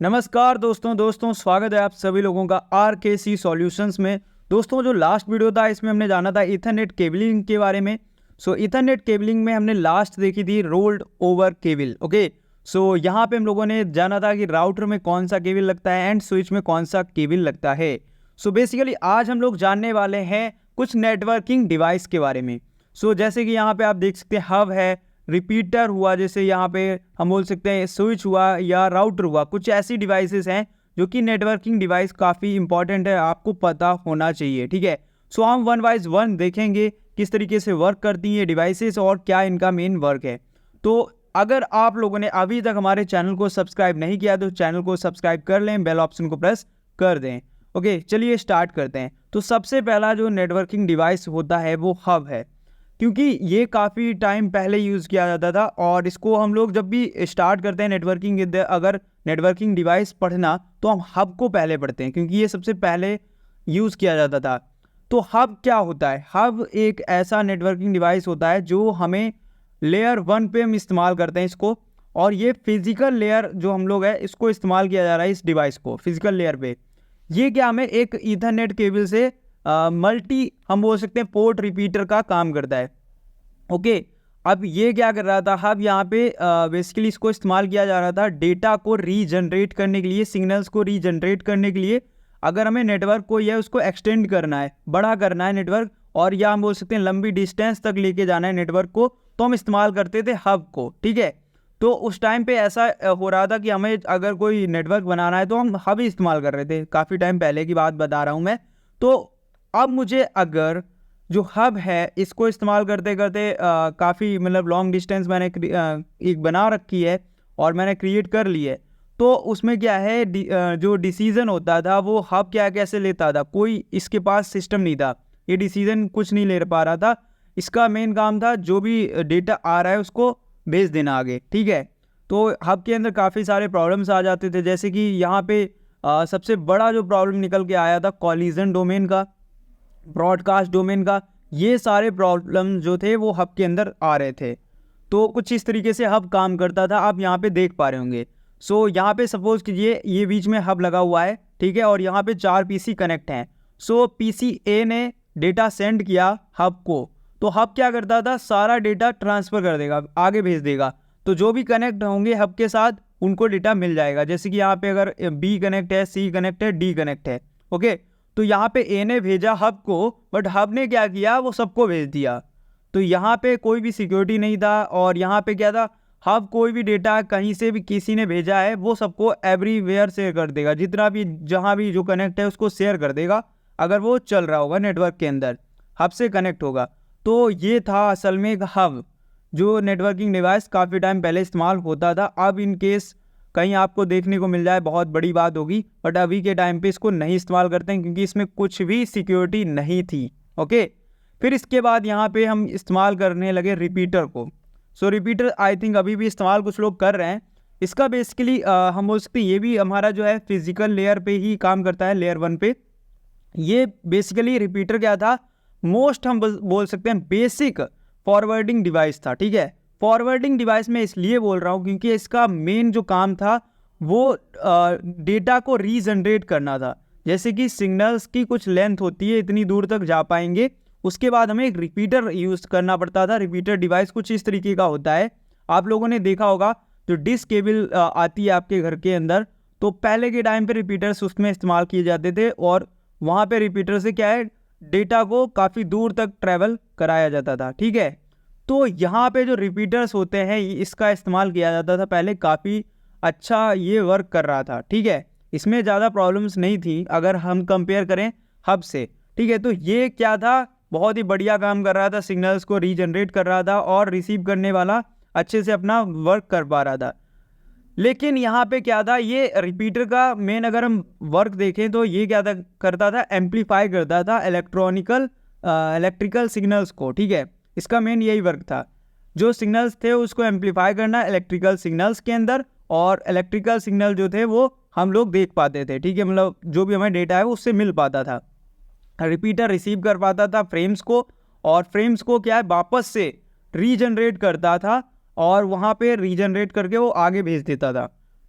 नमस्कार दोस्तों स्वागत है आप सभी लोगों का RKC सॉल्यूशंस में। दोस्तों जो लास्ट वीडियो था इसमें हमने जाना था ईथरनेट केबलिंग के बारे में। ईथरनेट केबलिंग में हमने लास्ट देखी थी रोल्ड ओवर केबल। ओके, यहाँ पे हम लोगों ने जाना था कि राउटर में कौन सा केबल लगता है एंड स्विच में कौन सा केबल लगता है। बेसिकली आज हम लोग जानने वाले हैं कुछ नेटवर्किंग डिवाइस के बारे में। जैसे कि यहाँ पे आप देख सकते हैं हब है, रिपीटर हुआ, जैसे यहाँ पे हम बोल सकते हैं स्विच हुआ या राउटर हुआ। कुछ ऐसी डिवाइसेस हैं जो कि नेटवर्किंग डिवाइस काफ़ी इंपॉर्टेंट है, आपको पता होना चाहिए। ठीक है, हम वन वाइज वन देखेंगे किस तरीके से वर्क करती हैं डिवाइसेस और क्या इनका मेन वर्क है। तो अगर आप लोगों ने अभी तक हमारे चैनल को सब्सक्राइब नहीं किया तो चैनल को सब्सक्राइब कर लें, बेल ऑप्शन को प्रेस कर दें। ओके, चलिए स्टार्ट करते हैं। तो सबसे पहला जो नेटवर्किंग डिवाइस होता है वो हब है, क्योंकि ये काफ़ी टाइम पहले यूज़ किया जाता था और इसको हम लोग जब भी स्टार्ट करते हैं नेटवर्किंग, अगर नेटवर्किंग डिवाइस पढ़ना तो हम हब को पहले पढ़ते हैं क्योंकि ये सबसे पहले यूज़ किया जाता था। तो हब क्या होता है? हब एक ऐसा नेटवर्किंग डिवाइस होता है जो हमें लेयर 1 पे हम इस्तेमाल करते हैं इसको, और ये फिजिकल लेयर जो हम लोग है इसको इस्तेमाल किया जा रहा है इस डिवाइस को फिजिकल लेयर पे। ये क्या हमें एक ईथरनेट केबल से मल्टी हम बोल सकते हैं पोर्ट रिपीटर का काम करता है। ओके, अब ये क्या कर रहा था हब, यहाँ पे बेसिकली इसको इस्तेमाल किया जा रहा था डेटा को रीजनरेट करने के लिए, सिग्नल्स को रीजनरेट करने के लिए। अगर हमें नेटवर्क को या उसको एक्सटेंड करना है, बड़ा करना है नेटवर्क, और या हम बोल सकते हैं लंबी डिस्टेंस तक लेके जाना है नेटवर्क को, तो हम इस्तेमाल करते थे हब को। ठीक है, तो उस टाइम पे ऐसा हो रहा था कि हमें अगर कोई नेटवर्क बनाना है तो हम हब ही इस्तेमाल कर रहे थे। काफ़ी टाइम पहले की बात बता रहा हूँ मैं। तो अब मुझे अगर जो हब है इसको इस्तेमाल करते करते काफ़ी मतलब लॉन्ग डिस्टेंस मैंने एक बना रखी है और मैंने क्रिएट कर ली है, तो उसमें क्या है जो डिसीज़न होता था वो हब क्या कैसे लेता था, कोई इसके पास सिस्टम नहीं था, ये डिसीज़न कुछ नहीं ले पा रहा था। इसका मेन काम था जो भी डेटा आ रहा है उसको भेज देना आगे। ठीक है, तो हब के अंदर काफ़ी सारे प्रॉब्लम्स आ जाते थे, जैसे कि यहाँ पे सबसे बड़ा जो प्रॉब्लम निकल के आया था कॉलिजन डोमेन का, ब्रॉडकास्ट डोमेन का। ये सारे प्रॉब्लम जो थे वो हब के अंदर आ रहे थे। तो कुछ इस तरीके से हब काम करता था, आप यहाँ पे देख पा रहे होंगे। यहाँ पे सपोज कीजिए ये बीच में हब लगा हुआ है, ठीक है, और यहाँ पे 4 पीसी कनेक्ट हैं। पीसी ए ने डेटा सेंड किया हब को, तो हब क्या करता था, सारा डेटा ट्रांसफ़र कर देगा, आगे भेज देगा। तो जो भी कनेक्ट होंगे हब के साथ उनको डेटा मिल जाएगा। जैसे कि यहाँ पे अगर बी कनेक्ट है, सी कनेक्ट है, डी कनेक्ट है। ओके, तो यहाँ पे ए ने भेजा हब को, बट हब ने क्या किया, वो सबको भेज दिया। तो यहाँ पे कोई भी सिक्योरिटी नहीं था, और यहाँ पे क्या था, हब कोई भी डेटा कहीं से भी किसी ने भेजा है वो सबको एवरीवेयर शेयर कर देगा, जितना भी जहाँ भी जो कनेक्ट है उसको शेयर कर देगा, अगर वो चल रहा होगा नेटवर्क के अंदर, हब से कनेक्ट होगा। तो ये था असल में एक हब, जो नेटवर्किंग डिवाइस काफ़ी टाइम पहले इस्तेमाल होता था। अब इन केस कहीं आपको देखने को मिल जाए बहुत बड़ी बात होगी, बट अभी के टाइम पे इसको नहीं इस्तेमाल करते हैं क्योंकि इसमें कुछ भी सिक्योरिटी नहीं थी। ओके, फिर इसके बाद यहाँ पे हम इस्तेमाल करने लगे रिपीटर को। रिपीटर आई थिंक अभी भी इस्तेमाल कुछ लोग कर रहे हैं। इसका बेसिकली हम बोल सकते हैं ये भी हमारा जो है फिजिकल लेयर पे ही काम करता है, लेयर 1 पे। ये बेसिकली रिपीटर क्या था, मोस्ट हम बोल सकते हैं बेसिक फॉरवर्डिंग डिवाइस था। ठीक है, फॉरवर्डिंग डिवाइस में इसलिए बोल रहा हूँ क्योंकि इसका मेन जो काम था वो डेटा को रीजनरेट करना था। जैसे कि सिग्नल्स की कुछ लेंथ होती है, इतनी दूर तक जा पाएंगे, उसके बाद हमें एक रिपीटर यूज़ करना पड़ता था। रिपीटर डिवाइस कुछ इस तरीके का होता है, आप लोगों ने देखा होगा जो डिश केबल आती है आपके घर के अंदर, तो पहले के टाइम पे रिपीटर्स उसमें इस्तेमाल किए जाते थे, और वहाँ पे रिपीटर से क्या है, डेटा को काफ़ी दूर तक ट्रैवल कराया जाता था। ठीक है, तो यहाँ पे जो रिपीटर्स होते हैं इसका इस्तेमाल किया जाता था पहले, काफ़ी अच्छा ये वर्क कर रहा था। ठीक है, इसमें ज़्यादा प्रॉब्लम्स नहीं थी अगर हम कंपेयर करें हब से। ठीक है, तो ये क्या था, बहुत ही बढ़िया काम कर रहा था, सिग्नल्स को रीजनरेट कर रहा था और रिसीव करने वाला अच्छे से अपना वर्क कर पा रहा था। लेकिन यहाँ पे क्या था, ये रिपीटर का मेन अगर हम वर्क देखें तो ये क्या था, करता था, एम्पलीफाई करता था इलेक्ट्रिकल सिग्नल्स को। ठीक है, इसका मेन यही वर्क था, जो सिग्नल्स थे उसको एम्पलीफाई करना इलेक्ट्रिकल सिग्नल्स के अंदर, और इलेक्ट्रिकल सिग्नल जो थे वो हम लोग देख पाते थे। ठीक है, मतलब जो भी हमें डेटा है उससे मिल पाता था। रिपीटर रिसीव कर पाता था फ्रेम्स को, और फ्रेम्स को क्या है वापस से रीजनरेट करता था, और वहाँ पे रीजनरेट करके वो आगे भेज देता था।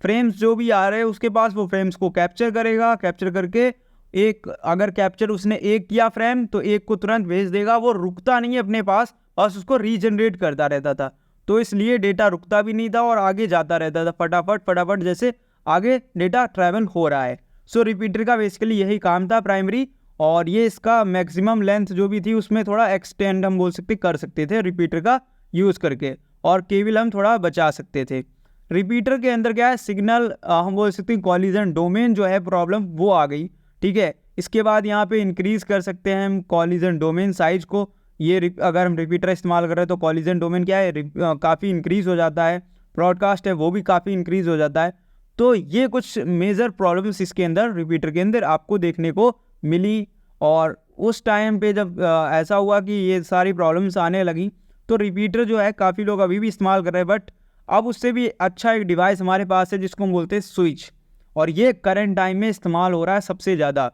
फ्रेम्स जो भी आ रहे हैं उसके पास, वो फ्रेम्स को कैप्चर करेगा, कैप्चर करके एक, अगर कैप्चर उसने एक किया फ्रेम तो एक को तुरंत भेज देगा, वो रुकता नहीं है अपने पास, बस उसको रीजनरेट करता रहता था। तो इसलिए डेटा रुकता भी नहीं था और आगे जाता रहता था फटाफट फटाफट, जैसे आगे डेटा ट्रैवल हो रहा है। सो रिपीटर का बेसिकली यही काम था प्राइमरी, और ये इसका मैक्सिमम लेंथ जो भी थी उसमें थोड़ा एक्सटेंड हम बोल सकते कर सकते थे रिपीटर का यूज़ करके, और केबल हम थोड़ा बचा सकते थे। रिपीटर के अंदर क्या है, सिग्नल हम बोल सकते हैं कॉलिजन डोमेन जो है प्रॉब्लम वो आ गई, ठीक है। इसके बाद यहाँ पे इंक्रीज़ कर सकते हैं हम कॉलिजन डोमेन साइज को। ये अगर हम रिपीटर इस्तेमाल कर रहे हैं तो कॉलिजन डोमेन क्या है, काफ़ी इंक्रीज़ हो जाता है, ब्रॉडकास्ट है वो भी काफ़ी इंक्रीज़ हो जाता है। तो ये कुछ मेजर प्रॉब्लम्स इसके अंदर रिपीटर के अंदर आपको देखने को मिली। और उस टाइम पे जब ऐसा हुआ कि ये सारी प्रॉब्लम्स आने लगी, तो रिपीटर जो है काफ़ी लोग अभी भी इस्तेमाल कर रहे हैं, बट अब उससे भी अच्छा एक डिवाइस हमारे पास है जिसको हम बोलते हैं स्विच, और ये करंट टाइम में इस्तेमाल हो रहा है सबसे ज़्यादा।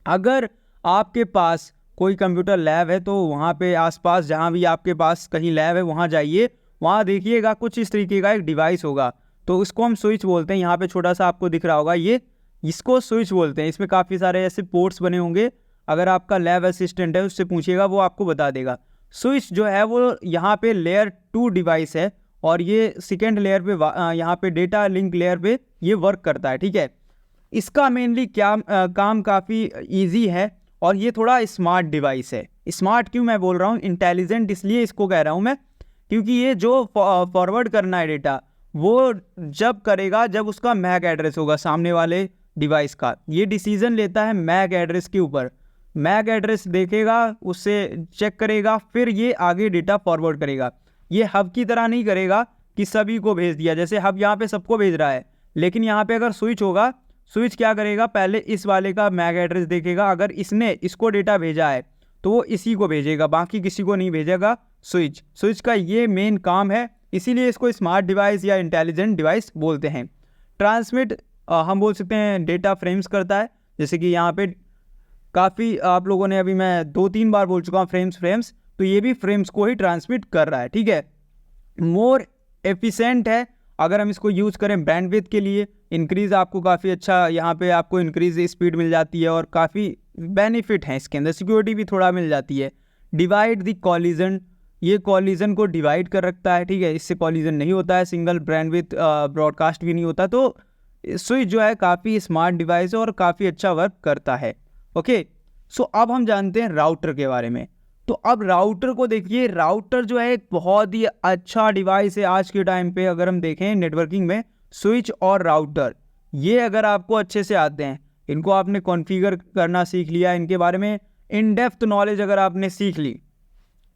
अगर आपके पास कोई कंप्यूटर लैब है तो वहाँ पे आसपास जहाँ भी आपके पास कहीं लैब है वहाँ जाइए, वहाँ देखिएगा कुछ इस तरीके का एक डिवाइस होगा, तो इसको हम स्विच बोलते हैं। यहाँ पे छोटा सा आपको दिख रहा होगा, ये इसको स्विच बोलते हैं। इसमें काफ़ी सारे ऐसे पोर्ट्स बने होंगे, अगर आपका लैब असिस्टेंट है उससे पूछिएगा वो आपको बता देगा। स्विच जो है वो यहाँ पे लेयर 2 डिवाइस है, और ये सेकेंड लेयर पे यहाँ पे डेटा लिंक लेयर पे ये वर्क करता है, ठीक है। इसका मेनली क्या काम काफ़ी इजी है, और ये थोड़ा स्मार्ट डिवाइस है। स्मार्ट क्यों मैं बोल रहा हूँ, इंटेलिजेंट इसलिए इसको कह रहा हूँ मैं, क्योंकि ये जो फॉरवर्ड करना है डेटा वो जब करेगा जब उसका मैक एड्रेस होगा सामने वाले डिवाइस का, ये डिसीजन लेता है मैक एड्रेस के ऊपर। मैक एड्रेस देखेगा, उससे चेक करेगा, फिर ये आगे डेटा फॉरवर्ड करेगा। ये हब की तरह नहीं करेगा कि सभी को भेज दिया, जैसे हब यहाँ पे सबको भेज रहा है, लेकिन यहाँ पे अगर स्विच होगा, स्विच क्या करेगा, पहले इस वाले का मैक एड्रेस देखेगा, अगर इसने इसको डेटा भेजा है तो वो इसी को भेजेगा, बाकी किसी को नहीं भेजेगा। स्विच का ये मेन काम है, इसीलिए इसको स्मार्ट डिवाइस या इंटेलिजेंट डिवाइस बोलते हैं। ट्रांसमिट हम बोल सकते हैं डेटा फ्रेम्स करता है, जैसे कि यहाँ पे काफ़ी आप लोगों ने, अभी मैं 2-3 बार बोल चुका हूँ फ्रेम्स, तो ये भी फ्रेम्स को ही ट्रांसमिट कर रहा है, ठीक है। मोर एफिशिएंट है अगर हम इसको यूज़ करें बैंडविड्थ के लिए, इंक्रीज़ आपको काफ़ी अच्छा यहाँ पे आपको इंक्रीज़ स्पीड मिल जाती है, और काफ़ी बेनिफिट हैं इसके अंदर, सिक्योरिटी भी थोड़ा मिल जाती है। डिवाइड द कॉलिजन, ये कॉलिजन को डिवाइड कर रखता है, ठीक है, इससे कॉलिजन नहीं होता है, सिंगल बैंडविड्थ ब्रॉडकास्ट भी नहीं होता। तो स्विच जो है काफ़ी स्मार्ट डिवाइस है और काफ़ी अच्छा वर्क करता है। ओके, सो अब हम जानते हैं राउटर के बारे में। तो अब राउटर को देखिए, राउटर जो है एक बहुत ही अच्छा डिवाइस है आज के टाइम पे। अगर हम देखें नेटवर्किंग में, स्विच और राउटर ये अगर आपको अच्छे से आते हैं, इनको आपने कॉन्फ़िगर करना सीख लिया, इनके बारे में इन डेप्थ नॉलेज अगर आपने सीख ली,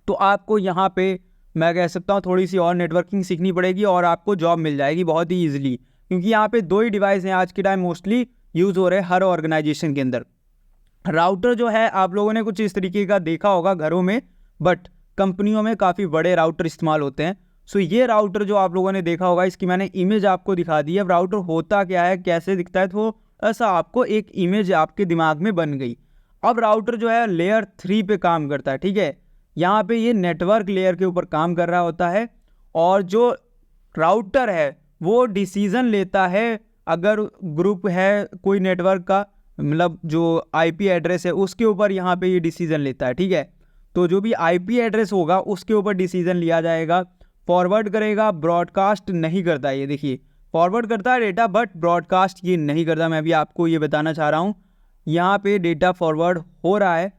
तो आपको यहाँ पे मैं कह सकता हूँ थोड़ी सी और नेटवर्किंग सीखनी पड़ेगी और आपको जॉब मिल जाएगी बहुत ही ईजिली, क्योंकि यहाँ पे 2 ही डिवाइस हैं आज के टाइम मोस्टली यूज़ हो रहे हैं हर ऑर्गेनाइजेशन के अंदर। राउटर जो है आप लोगों ने कुछ इस तरीके का देखा होगा घरों में, बट कंपनियों में काफ़ी बड़े राउटर इस्तेमाल होते हैं। सो ये राउटर जो आप लोगों ने देखा होगा, इसकी मैंने इमेज आपको दिखा दी है। अब राउटर होता क्या है, कैसे दिखता है, तो ऐसा आपको एक इमेज आपके दिमाग में बन गई। अब राउटर जो है लेयर 3 पे काम करता है, ठीक है। यहाँ पे ये नेटवर्क लेयर के ऊपर काम कर रहा होता है, और जो राउटर है वो डिसीज़न लेता है, अगर ग्रुप है कोई नेटवर्क का, मतलब जो आईपी एड्रेस है उसके ऊपर यहाँ पे ये डिसीज़न लेता है, ठीक है। तो जो भी आईपी एड्रेस होगा उसके ऊपर डिसीज़न लिया जाएगा। फॉरवर्ड करेगा, ब्रॉडकास्ट नहीं करता। ये देखिए, फॉरवर्ड करता है डेटा बट ब्रॉडकास्ट ये नहीं करता। मैं भी आपको ये बताना चाह रहा हूँ, यहाँ पे डेटा फॉरवर्ड हो रहा है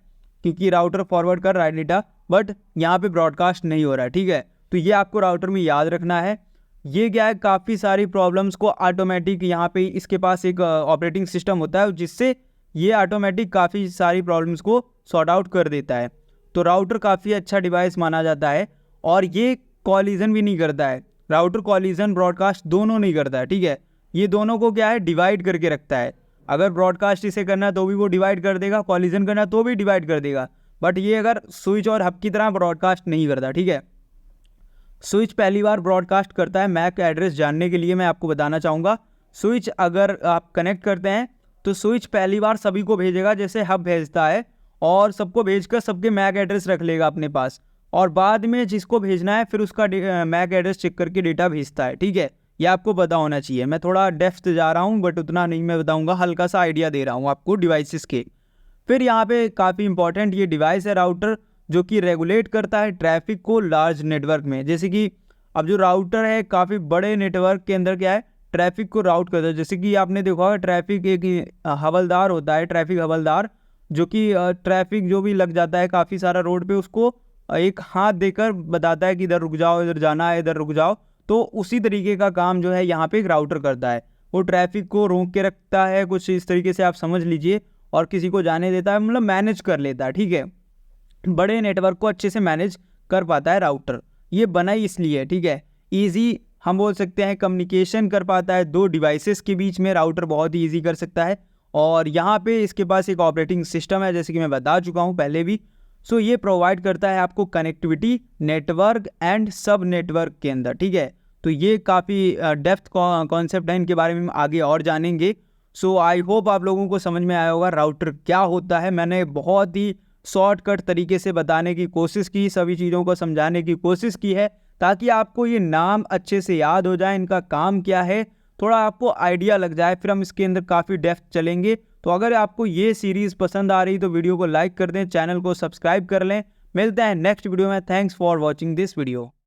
क्योंकि राउटर फॉरवर्ड कर रहा है डेटा, बट यहाँ पे ब्रॉडकास्ट नहीं हो रहा है, ठीक है। तो ये आपको राउटर में याद रखना है। ये क्या है, काफ़ी सारी प्रॉब्लम्स को ऑटोमेटिक, यहाँ पे इसके पास एक ऑपरेटिंग सिस्टम होता है जिससे ये ऑटोमेटिक काफ़ी सारी प्रॉब्लम्स को सॉर्ट आउट कर देता है। तो राउटर काफ़ी अच्छा डिवाइस माना जाता है, और ये कॉलिजन भी नहीं करता है। राउटर कॉलिजन ब्रॉडकास्ट दोनों नहीं करता है, ठीक है। ये दोनों को क्या है, डिवाइड करके रखता है। अगर ब्रॉडकास्ट इसे करना है तो भी वो डिवाइड कर देगा, कॉलिजन करना है तो भी डिवाइड कर देगा, बट ये अगर स्विच और हब की तरह ब्रॉडकास्ट नहीं करता, ठीक है। स्विच पहली बार ब्रॉडकास्ट करता है। मैक एड्रेस जानने के लिए मैं आपको बताना चाहूँगा, स्विच अगर आप कनेक्ट करते हैं तो स्विच पहली बार सभी को भेजेगा जैसे हब भेजता है, और सबको भेजकर सबके मैक एड्रेस रख लेगा अपने पास, और बाद में जिसको भेजना है फिर उसका मैक एड्रेस चेक करके डेटा भेजता है, ठीक है। ये आपको पता होना चाहिए। मैं थोड़ा डेप्थ जा रहा हूँ बट उतना नहीं मैं बताऊँगा, हल्का सा आइडिया दे रहा हूँ आपको डिवाइसेस के। फिर यहाँ पे काफ़ी इंपॉर्टेंट ये डिवाइस है राउटर, जो कि रेगुलेट करता है ट्रैफिक को लार्ज नेटवर्क में। जैसे कि अब जो राउटर है काफ़ी बड़े नेटवर्क के अंदर क्या है, ट्रैफिक को राउट करता है। जैसे कि आपने देखा होगा ट्रैफिक एक हवलदार होता है, ट्रैफिक हवलदार, जो कि ट्रैफिक जो भी लग जाता है काफ़ी सारा रोड पे, उसको एक हाथ देकर बताता है कि इधर रुक जाओ, इधर जाना है, इधर रुक जाओ। तो उसी तरीके का काम जो है यहाँ पे एक राउटर करता है। वो ट्रैफिक को रोक के रखता है, कुछ इस तरीके से आप समझ लीजिए, और किसी को जाने देता है, मतलब मैनेज कर लेता है। ठीक है, बड़े नेटवर्क को अच्छे से मैनेज कर पाता है राउटर। ये बना ही इसलिए, ठीक है, ईजी हम बोल सकते हैं, कम्युनिकेशन कर पाता है दो डिवाइसेस के बीच में, राउटर बहुत ही ईजी कर सकता है। और यहाँ पे इसके पास एक ऑपरेटिंग सिस्टम है, जैसे कि मैं बता चुका हूँ पहले भी। सो ये प्रोवाइड करता है आपको कनेक्टिविटी नेटवर्क एंड सब नेटवर्क के अंदर। ठीक है, तो ये काफ़ी डेप्थ कॉन्सेप्ट है, इनके बारे में आगे और जानेंगे। सो आई होप आप लोगों को समझ में आया होगा राउटर क्या होता है। मैंने बहुत ही शॉर्टकट तरीके से बताने की कोशिश की, सभी चीज़ों को समझाने की कोशिश की है, ताकि आपको ये नाम अच्छे से याद हो जाए, इनका काम क्या है, थोड़ा आपको आइडिया लग जाए। फिर हम इसके अंदर काफ़ी डेप्थ चलेंगे। तो अगर आपको ये सीरीज़ पसंद आ रही तो वीडियो को लाइक कर दें, चैनल को सब्सक्राइब कर लें। मिलते हैं नेक्स्ट वीडियो में। Thanks for watching this video.